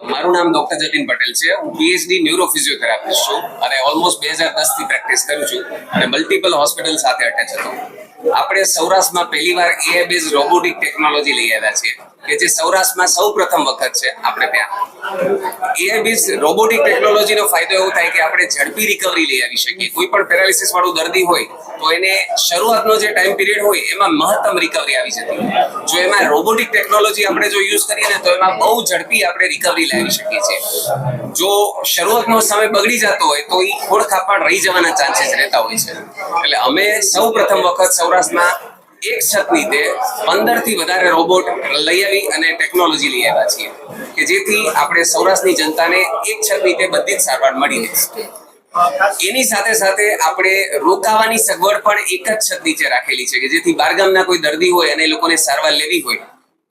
મારું નામ ડોક્ટર જતીન પટેલ છે. હું પીએચડી ન્યુરોફિઝિયોથેરાપિસ્ટ છું અને ઓલમોસ્ટ 2010 થી પ્રેક્ટિસ કરું છું અને મલ્ટિપલ હોસ્પિટલ સાથે અટેચ હતો. આપણે સૌરાષ્ટ્રમાં પહેલીવાર એઆઈ બેઝ રોબોટિક ટેકનોલોજી લઈ આવ્યા છીએ કે જે સૌરાષ્ટ્રમાં સૌ પ્રથમ વખત છે. આપણે ત્યાં એઆઈ બેઝ રોબોટિક ટેકનોલોજીનો ફાયદો એવો થાય કે આપણે ઝડપી રિકવરી લઈ આવી શકીએ. કોઈ પણ પેરાલિસિસ વાળું દર્દી હોય તો એને શરૂઆતનો જે ટાઈમ પીરિયડ હોય એમાં મહત્તમ રિકવરી આવી જતી હોય. જો એમાં રોબોટિક ટેકનોલોજી આપણે જો યુઝ કરીએ ને તો એમાં બહુ ઝડપી આપણે રિકવરી લાવી શકીએ છીએ. જો શરૂઆતનો સમય બગડી જતો હોય તો એ ખોડખાપણ રહી જવાના ચાન્સીસ રહેતા હોય છે. એટલે અમે સૌ પ્રથમ વખત સૌરાષ્ટ્રમાં એક છત નીચે 15 થી વધારે રોબોટ લઈ આવી અને ટેકનોલોજી લઈ આવ્યા છીએ કે જેથી આપણે સૌરાષ્ટ્રની જનતાને એક છત નીચે બધી જ સારવાર મળી રહે. એની સાથે સાથે આપણે રોકાવાની સગવડ પણ એક જ છત નીચે રાખેલી છે કે જેથી બહારગામના કોઈ દર્દી હોય અને એ લોકોને સારવાર લેવી હોય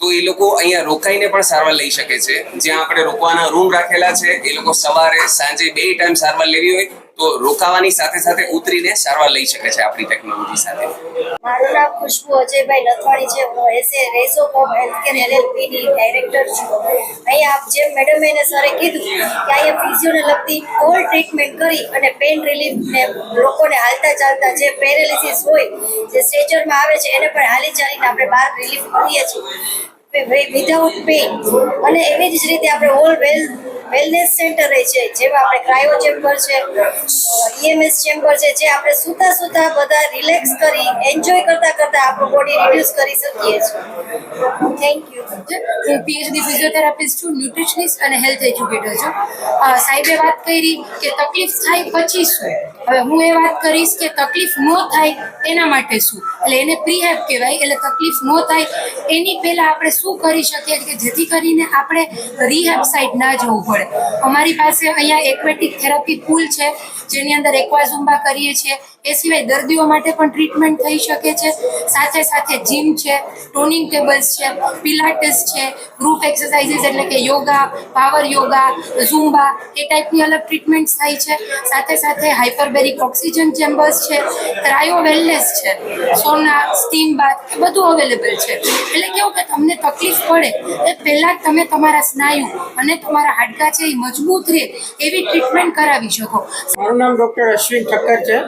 તો એ લોકો અહીંયા રોકાઈને પણ સારવાર લઈ શકે છે. જ્યાં આપણે રોકવાના રૂમ રાખેલા છે, એ લોકો સવારે સાંજે 2 ટાઈમ સારવાર લેવી હોય તો રોકાવાની સાથે સાથે ઉતરીને સારવાર લઈ શકે છે આપણી ટેકનોલોજી સાથે. મારું નામ ખુશ્બુ અજયભાઈ નથવાણી છે. હું રેઝો હોમ હેલ્થકેર LLP ની ડાયરેક્ટર છું. અહીંયા આપ જેમ મેડમ એને સરે કીધું કે અહીંયા ફિઝિયોને લગતી ઓલ ટ્રીટમેન્ટ કરી અને પેઇન રિલીફ ને લોકોને હાલતા ચાલતા જે પેરેલિસિસ હોય જે સ્ટ્રેચરમાં આવે છે એને પણ હાલી ચાલીને આપણે બહાર રિલીફ કરીએ છીએ વિધાઉટ પેઇન. અને એવી જ રીતે આપણે ઓલ વેલનેસ સેન્ટર છે જેમાં આપણે ક્રાયો ચેમ્બર છે, EMS ચેમ્બર છે, જે આપણે સુતા સુતા બધા રિલેક્સ કરી એન્જોય કરતા કરતા આપણું બોડી રિડ્યુસ કરી શકીએ છીએ. Thank you. હું પીએચડી ફિઝિયોથેરાપિસ્ટ છું, ન્યુટ્રિશનિસ્ટ અને હેલ્થ એજ્યુકેટર છું. સાહેબે વાત કરી કે તકલીફ થાય પછી શું. હવે હું એ વાત કરીશ કે તકલીફ ન થાય એના માટે શું, એટલે એને પ્રીહેબ કહેવાય. એટલે તકલીફ ન થાય એની પહેલા આપણે શું કરી શકીએ કે જેથી કરીને આપણે રિહેબ સાઇડ ના જવું પડે. અમારી પાસે અહીંયા એક્વેટિક થેરાપી પુલ છે જેની અંદર એક્વાઝુમ્બા કરીએ છીએ. એ સિવાય દર્દીઓ માટે પણ ટ્રીટમેન્ટ થઈ શકે છે. સાથે સાથે જીમ છે, ટોનિંગ ટેબલ્સ છે, પિલાટેસ છે, ગ્રુપ એક્સરસાઇઝીસ એટલે કે યોગા, પાવર યોગા, ઝુમ્બા એ ટાઈપની અલગ ટ્રીટમેન્ટ્સ થાય છે. સાથે સાથે હાઇપરબેરિક ઓક્સિજન ચેમ્બર્સ છે, ક્રાયો વેલનેસ છે, સોના, સ્ટીમ બાથ એ બધું અવેલેબલ છે. એટલે કેવું કે તમને તકલીફ પડે એ પહેલાં જ તમે તમારા સ્નાયુ અને તમારા હાડકાં છે એ મજબૂત રહે એવી ટ્રીટમેન્ટ કરાવી શકો. મારું નામ ડૉક્ટર અશ્વિન ઠક્કર છે.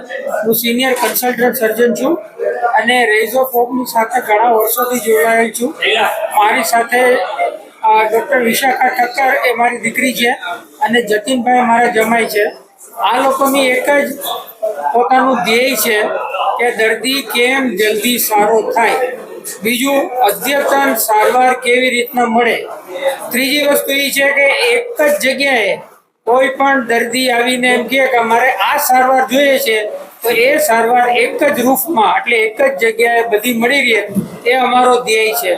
હું સિનિયર કન્સલ્ટન્ટ સર્જન છું અને રેઝો ફોકની સાથે ઘણા વર્ષોથી જોડાયેલ છું. મારી સાથે ડૉક્ટર વિશાખા ઠક્કર એ મારી દીકરી છે અને જતીનભાઈ મારા જમાઈ છે. આ લોકોની એક જ પોતાનું ધ્યેય છે કે દર્દી કેમ જલ્દી સારો થાય. બીજું અદ્યતન સારવાર કેવી રીતના મળે. ત્રીજી વસ્તુ એ છે કે એક જ જગ્યાએ કોઈ પણ દર્દી આવીને એમ કહે કે અમારે આ સારવાર જોઈએ છે તો એ સારવાર એક જ રૂફમાં એટલે એક જ જગ્યાએ બધી મળી રહે એ અમારો ધ્યેય છે.